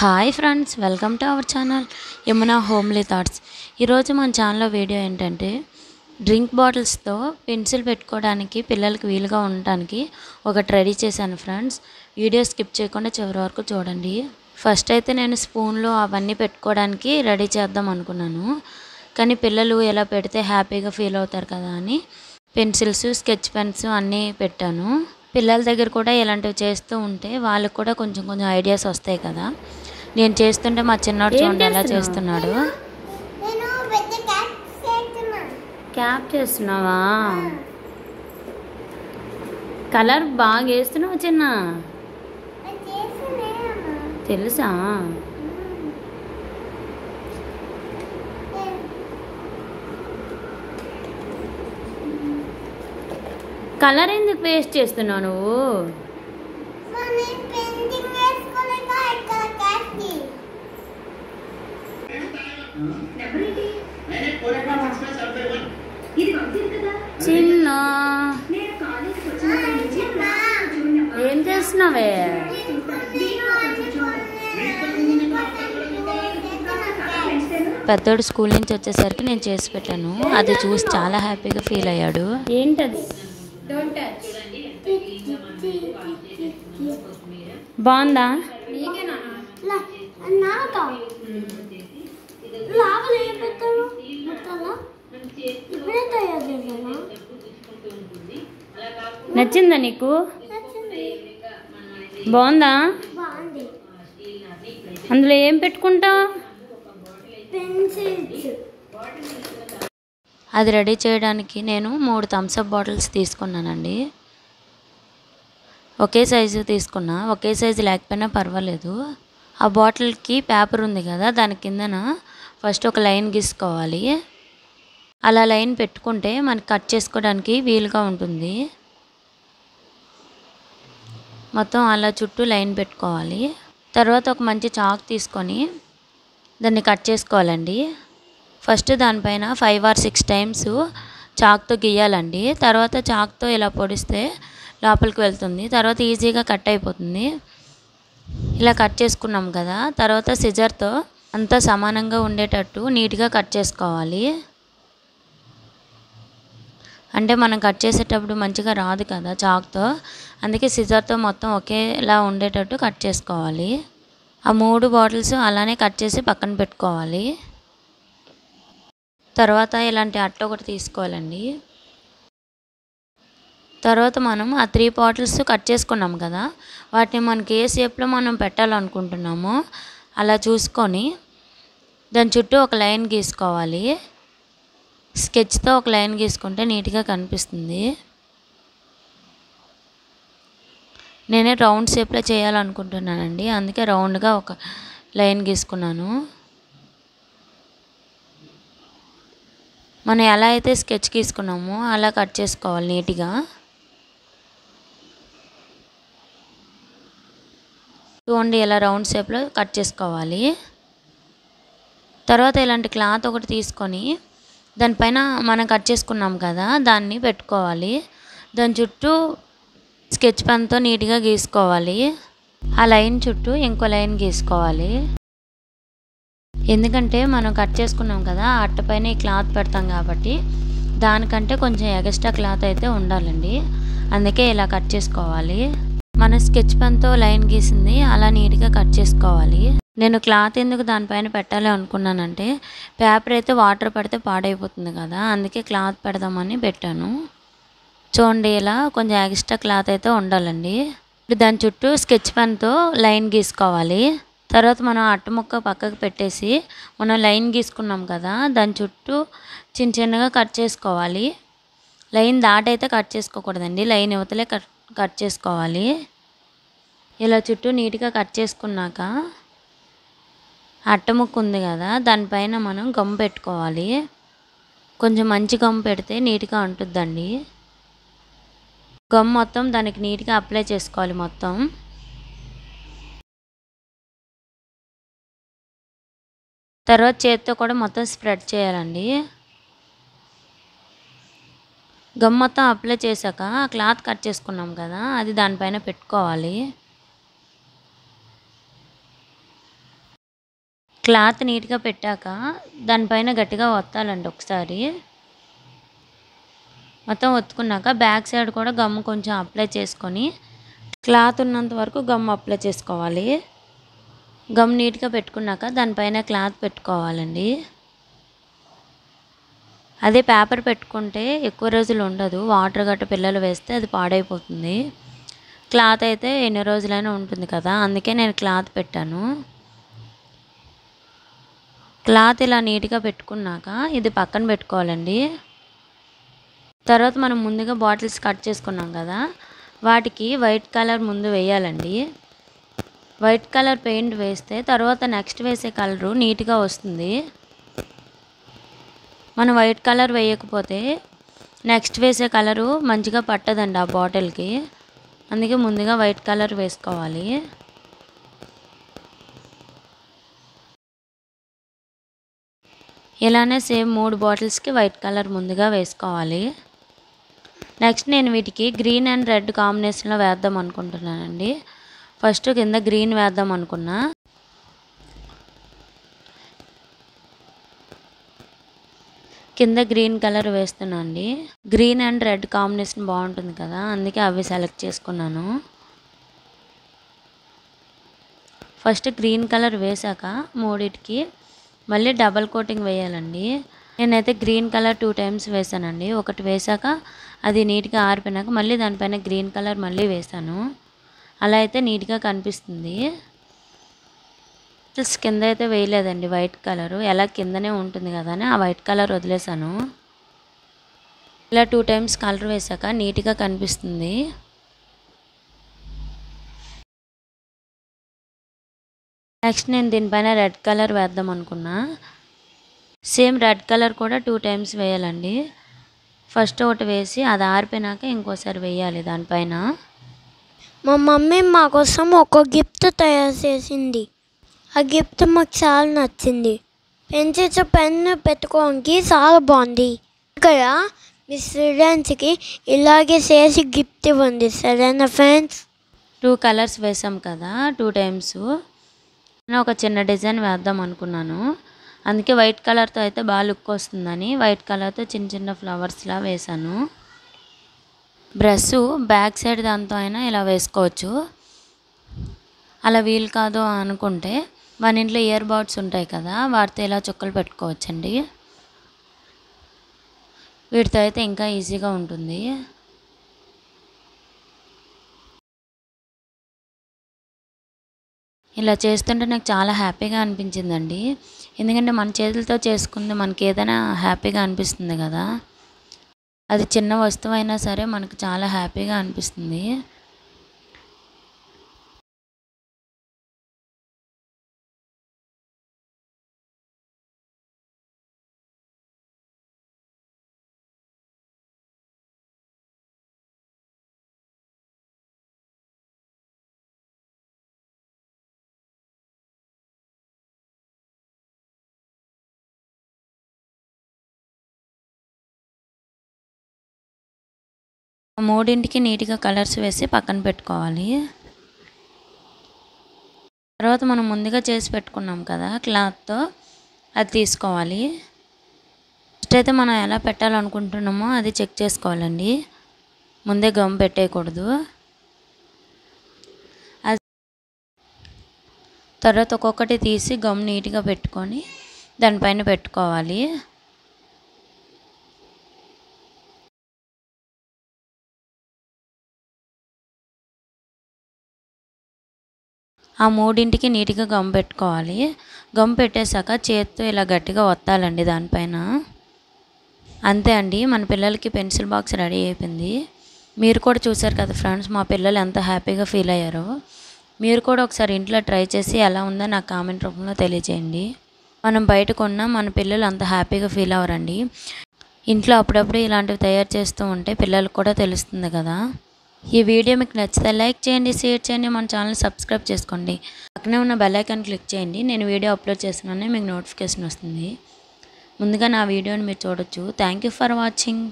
Hi friends, welcome to our channel Yamuna homely thoughts. ఈరోజు మన ఛానల్లో వీడియో ఏంటంటే డ్రింక్ బాటిల్స్తో పెన్సిల్ పెట్టుకోవడానికి పిల్లలకి వీలుగా ఉండటానికి ఒకటి రెడీ చేశాను ఫ్రెండ్స్. వీడియో స్కిప్ చేయకుండా చివరి వరకు చూడండి. ఫస్ట్ అయితే నేను స్పూన్లు అవన్నీ పెట్టుకోవడానికి రెడీ చేద్దాం అనుకున్నాను, కానీ పిల్లలు ఎలా పెడితే హ్యాపీగా ఫీల్ అవుతారు కదా అని పెన్సిల్స్, స్కెచ్ పెన్స్ అన్నీ పెట్టాను. పిల్లల దగ్గర కూడా ఇలాంటివి చేస్తూ ఉంటే వాళ్ళకు కూడా కొంచెం ఐడియాస్ వస్తాయి కదా. నేను చేస్తుంటే మా చిన్నోడు చూడండి ఎలా చేస్తున్నాడు. క్యాప్ చేస్తున్నావా? కలర్ బాగా వేస్తున్నావు చిన్న, తెలుసా? కలర్ ఎందుకు వేస్ట్ చేస్తున్నావు నువ్వు? చిన్న ఏం చేస్తున్నావే? పెద్దోడు స్కూల్ నుంచి వచ్చేసరికి నేను చేసి పెట్టాను. అది చూసి చాలా హ్యాపీగా ఫీల్ అయ్యాడు. ఏంటది? బాగుందా? నచ్చిందా నీకు? బాగుందా? అందులో ఏం పెట్టుకుంటావు? అది రెడీ చేయడానికి నేను 3 థమ్స్అప్ బాటిల్స్ తీసుకున్నానండి. ఒకే సైజు తీసుకున్నా, ఒకే సైజు లేకపోయినా పర్వాలేదు. ఆ బాటిల్కి పేపర్ ఉంది కదా, దాని కిందన ఫస్ట్ ఒక లైన్ గీసుకోవాలి. అలా లైన్ పెట్టుకుంటే మనకి కట్ చేసుకోవడానికి వీలుగా ఉంటుంది. మొత్తం అలా చుట్టూ లైన్ పెట్టుకోవాలి. తర్వాత ఒక మంచి చాక్ తీసుకొని దాన్ని కట్ చేసుకోవాలండి. ఫస్ట్ దానిపైన 5 or 6 టైమ్స్ చాక్తో గీయాలండి. తర్వాత చాక్తో ఇలా పొడిస్తే లోపలికి వెళ్తుంది. తర్వాత ఈజీగా కట్ అయిపోతుంది. ఇలా కట్ చేసుకున్నాం కదా, తర్వాత సిజర్తో అంతా సమానంగా ఉండేటట్టు నీట్గా కట్ చేసుకోవాలి. అంటే మనం కట్ చేసేటప్పుడు మంచిగా రాదు కదా చాక్తో, అందుకే సిజర్తో మొత్తం ఒకేలా ఉండేటట్టు కట్ చేసుకోవాలి. ఆ 3 బాటిల్స్ అలానే కట్ చేసి పక్కన పెట్టుకోవాలి. తర్వాత ఇలాంటి అట్ట ఒకటి తీసుకోవాలండి. తర్వాత మనం ఆ 3 బాటిల్స్ కట్ చేసుకున్నాం కదా, వాటిని మనకి ఏ షేప్లో మనం పెట్టాలనుకుంటున్నామో అలా చూసుకొని దాని చుట్టూ ఒక లైన్ గీసుకోవాలి. స్కెచ్తో ఒక లైన్ గీసుకుంటే నీట్గా కనిపిస్తుంది. నేనే రౌండ్ షేప్లో చేయాలనుకుంటున్నానండి, అందుకే రౌండ్గా ఒక లైన్ గీసుకున్నాను. మనం ఎలా అయితే స్కెచ్ గీసుకున్నామో అలా కట్ చేసుకోవాలి నీట్గా. చూడండి ఇలా రౌండ్ షేప్లో కట్ చేసుకోవాలి. తర్వాత ఇలాంటి క్లాత్ ఒకటి తీసుకొని దానిపైన మనం కట్ చేసుకున్నాం కదా దాన్ని పెట్టుకోవాలి. దాని చుట్టూ స్కెచ్ పెన్తో నీట్గా గీసుకోవాలి. ఆ లైన్ చుట్టూ ఇంకో లైన్ గీసుకోవాలి. ఎందుకంటే మనం కట్ చేసుకున్నాం కదా, ఆ అట్టపైన ఈ క్లాత్ పెడతాం కాబట్టి దానికంటే కొంచెం ఎక్స్ట్రా క్లాత్ అయితే ఉండాలండి, అందుకే ఇలా కట్ చేసుకోవాలి. మన స్కెచ్ పెన్తో లైన్ గీసింది అలా నీట్గా కట్ చేసుకోవాలి. నేను క్లాత్ ఎందుకు దానిపైన పెట్టాలి అనుకున్నానంటే పేపర్ అయితే వాటర్ పడితే పాడైపోతుంది కదా, అందుకే క్లాత్ పెడదామని పెట్టాను. చూడండి ఇలా కొంచెం ఎక్స్ట్రా క్లాత్ అయితే ఉండాలండి. ఇప్పుడు దాని చుట్టూ స్కెచ్ పెన్తో లైన్ గీసుకోవాలి. తర్వాత మనం అట్ట ముక్క పక్కకు పెట్టేసి మనం లైన్ గీసుకున్నాం కదా దాని చుట్టూ చిన్న చిన్నగా కట్ చేసుకోవాలి. లైన్ దాటైతే కట్ చేసుకోకూడదండి, లైన్ యువతలే కట్ చేసుకోవాలి. ఇలా చుట్టూ నీట్గా కట్ చేసుకున్నాక అట్ట ముక్క ఉంది కదా దానిపైన మనం గమ్ పెట్టుకోవాలి. కొంచెం మంచి గమ్ పెడితే నీట్గా ఉంటుందండి. గమ్ మొత్తం దానికి నీట్గా అప్లై చేసుకోవాలి మొత్తం. తర్వాత చేతితో కూడా మొత్తం స్ప్రెడ్ చేయాలండి. గమ్ మొత్తం అప్లై చేశాక క్లాత్ కట్ చేసుకున్నాం కదా అది దానిపైన పెట్టుకోవాలి. క్లాత్ నీట్గా పెట్టాక దానిపైన గట్టిగా ఒత్తాలండి ఒకసారి. మొత్తం ఒత్తుకున్నాక బ్యాక్ సైడ్ కూడా గమ్ కొంచెం అప్లై చేసుకొని క్లాత్ ఉన్నంత వరకు గమ్ అప్లై చేసుకోవాలి. గమ్ నీట్గా పెట్టుకున్నాక దానిపైన క్లాత్ పెట్టుకోవాలండి. అదే పేపర్ పెట్టుకుంటే ఎక్కువ రోజులు ఉండదు, వాటర్ గట్ట పిల్లలు వేస్తే అది పాడైపోతుంది. క్లాత్ అయితే ఎన్ని రోజులైనా ఉంటుంది కదా, అందుకే నేను క్లాత్ పెట్టాను. క్లాత్ ఇలా నీట్గా పెట్టుకున్నాక ఇది పక్కన పెట్టుకోవాలండి. తర్వాత మనం ముందుగా బాటిల్స్ కట్ చేసుకున్నాం కదా, వాటికి వైట్ కలర్ ముందు వేయాలండి. వైట్ కలర్ పెయింట్ వేస్తే తర్వాత నెక్స్ట్ వేసే కలరు నీట్గా వస్తుంది. మనం వైట్ కలర్ వేయకపోతే నెక్స్ట్ వేసే కలరు మంచిగా పట్టదండి ఆ బాటిల్కి. అందుకే ముందుగా వైట్ కలర్ వేసుకోవాలి. ఇలానే సేమ్ 3 బాటిల్స్కి వైట్ కలర్ ముందుగా వేసుకోవాలి. నెక్స్ట్ నేను వీటికి గ్రీన్ అండ్ రెడ్ కాంబినేషన్లో వేద్దాం అనుకుంటున్నానండి. ఫస్ట్ కింద గ్రీన్ వేద్దాం అనుకున్నా. కింద గ్రీన్ కలర్ వేస్తున్నా అండి. గ్రీన్ అండ్ రెడ్ కాంబినేషన్ బాగుంటుంది కదా, అందుకే అవి సెలెక్ట్ చేసుకున్నాను. ఫస్ట్ గ్రీన్ కలర్ వేసాక మూడిటికి మళ్ళీ డబల్ కోటింగ్ వేయాలండి. నేనైతే గ్రీన్ కలర్ 2 టైమ్స్ వేసానండి. ఒకటి వేసాక అది నీట్గా ఆరిపోయినాక మళ్ళీ దానిపైన గ్రీన్ కలర్ మళ్ళీ వేసాను. అలా అయితే నీట్గా కనిపిస్తుంది. కింద అయితే వేయలేదండి వైట్ కలరు, ఎలా కిందనే ఉంటుంది కదా అని ఆ వైట్ కలర్ వదిలేసాను. ఇలా 2 టైమ్స్ కలర్ వేసాక నీట్గా కనిపిస్తుంది. నెక్స్ట్ నేను దీనిపైన రెడ్ కలర్ వేద్దాం అనుకున్నా. సేమ్ రెడ్ కలర్ కూడా 2 టైమ్స్ వేయాలండి. ఫస్ట్ ఒకటి వేసి అది ఆరిపోయినాక ఇంకోసారి వేయాలి దానిపైన. మా మమ్మీ మా కోసం ఒక గిఫ్ట్ తయారు చేసింది. ఆ గిఫ్ట్ మాకు చాలా నచ్చింది. పెన్సిల్స్ పెన్ను పెట్టుకోవడానికి చాలా బాగుంది. ఇక్కడ మీ స్టూడెంట్స్కి ఇలాగే చేసి గిఫ్ట్ ఇవ్వండి, సరేనా ఫ్రెండ్స్? 2 కలర్స్ వేసాం కదా 2 టైమ్స్. నేను ఒక చిన్న డిజైన్ వేద్దాం అనుకున్నాను. అందుకే వైట్ కలర్తో అయితే బాగా లుక్ వస్తుందని వైట్ కలర్తో చిన్న చిన్న ఫ్లవర్స్లా వేసాను. బ్రష్ బ్యాక్ సైడ్ దాంతో అయినా ఇలా వేసుకోవచ్చు. అలా వీలు కాదు అనుకుంటే మన ఇంట్లో ఇయర్ బడ్స్ ఉంటాయి కదా, వాటితో ఇలా చుక్కలు పెట్టుకోవచ్చండి. వీటితో అయితే ఇంకా ఈజీగా ఉంటుంది. ఇలా చేస్తుంటే నాకు చాలా హ్యాపీగా అనిపించిందండి. ఎందుకంటే మన చేతులతో చేసుకుంది మనకి ఏదైనా హ్యాపీగా అనిపిస్తుంది కదా. అది చిన్న వస్తువు అయినా సరే మనకు చాలా హ్యాపీగా అనిపిస్తుంది. మూడింటికి నీట్గా కలర్స్ వేసి పక్కన పెట్టుకోవాలి. తర్వాత మనం ముందుగా చేసి పెట్టుకున్నాం కదా క్లాత్తో, అది తీసుకోవాలి. ఫస్ట్ అయితే మనం ఎలా పెట్టాలనుకుంటున్నామో అది చెక్ చేసుకోవాలండి. ముందే గమ్ పెట్టేయకూడదు. తర్వాత ఒక్కొక్కటి తీసి గమ్ నీట్గా పెట్టుకొని దానిపైన పెట్టుకోవాలి. ఆ మూడింటికి నీట్గా గమ్ పెట్టుకోవాలి. గమ్ పెట్టేశాక చేత్తో ఇలా గట్టిగా ఒత్తాలండి దానిపైన. అంతే అండి, మన పిల్లలకి పెన్సిల్ బాక్స్ రెడీ అయిపోయింది. మీరు కూడా చూసారు కదా ఫ్రెండ్స్, మా పిల్లలు ఎంత హ్యాపీగా ఫీల్ అయ్యారో. మీరు కూడా ఒకసారి ఇంట్లో ట్రై చేసి ఎలా ఉందో నాకు కామెంట్ రూపంలో తెలియజేయండి. మనం బయట కొన్నా మన పిల్లలు అంత హ్యాపీగా ఫీల్ అవ్వరండి. ఇంట్లో అప్పుడప్పుడు ఇలాంటివి తయారు చేస్తూ ఉంటే పిల్లలకు కూడా తెలుస్తుంది కదా. ఈ వీడియో మీకు నచ్చితే లైక్ చేయండి, షేర్ చేయండి, మన ఛానల్ సబ్స్క్రైబ్ చేసుకోండి. పక్కనే ఉన్న బెల్ ఐకాన్ క్లిక్ చేయండి. నేను వీడియో అప్లోడ్ చేస్తున్నానే మీకు నోటిఫికేషన్ వస్తుంది. ముందుగా నా వీడియోని మీరు చూడొచ్చు. Thank you for watching.